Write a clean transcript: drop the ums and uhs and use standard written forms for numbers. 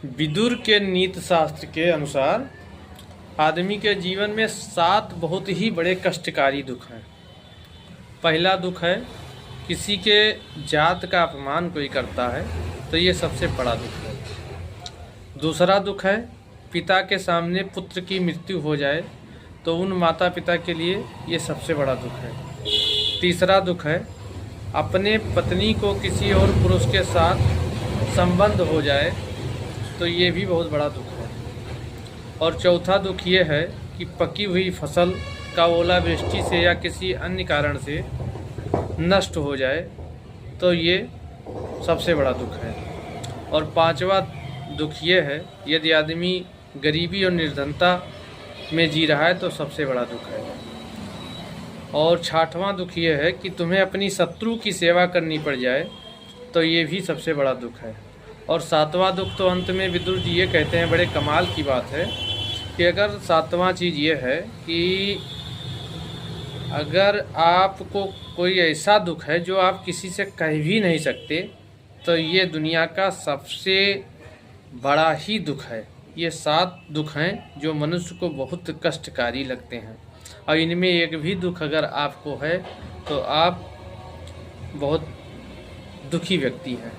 विदुर के नीति शास्त्र के अनुसार आदमी के जीवन में 7 बहुत ही बड़े कष्टकारी दुख हैं। पहला दुख है किसी के जात का अपमान कोई करता है तो ये सबसे बड़ा दुख है। दूसरा दुख है पिता के सामने पुत्र की मृत्यु हो जाए तो उन माता पिता के लिए ये सबसे बड़ा दुख है। तीसरा दुख है अपने पत्नी को किसी और पुरुष के साथ संबंध हो जाए तो ये भी बहुत बड़ा दुख है। और चौथा दुख ये है कि पकी हुई फसल का ओलावृष्टि से या किसी अन्य कारण से नष्ट हो जाए तो ये सबसे बड़ा दुख है। और पांचवा दुख ये है यदि आदमी गरीबी और निर्धनता में जी रहा है तो सबसे बड़ा दुख है। और छठवां दुख ये है कि तुम्हें अपनी शत्रु की सेवा करनी पड़ जाए तो ये भी सबसे बड़ा दुख है। और सातवां दुख तो अंत में विदुर जी ये कहते हैं, बड़े कमाल की बात है कि अगर सातवां चीज़ ये है कि अगर आपको कोई ऐसा दुख है जो आप किसी से कह भी नहीं सकते तो ये दुनिया का सबसे बड़ा ही दुख है। ये 7 दुख हैं जो मनुष्य को बहुत कष्टकारी लगते हैं और इनमें एक भी दुख अगर आपको है तो आप बहुत दुखी व्यक्ति हैं।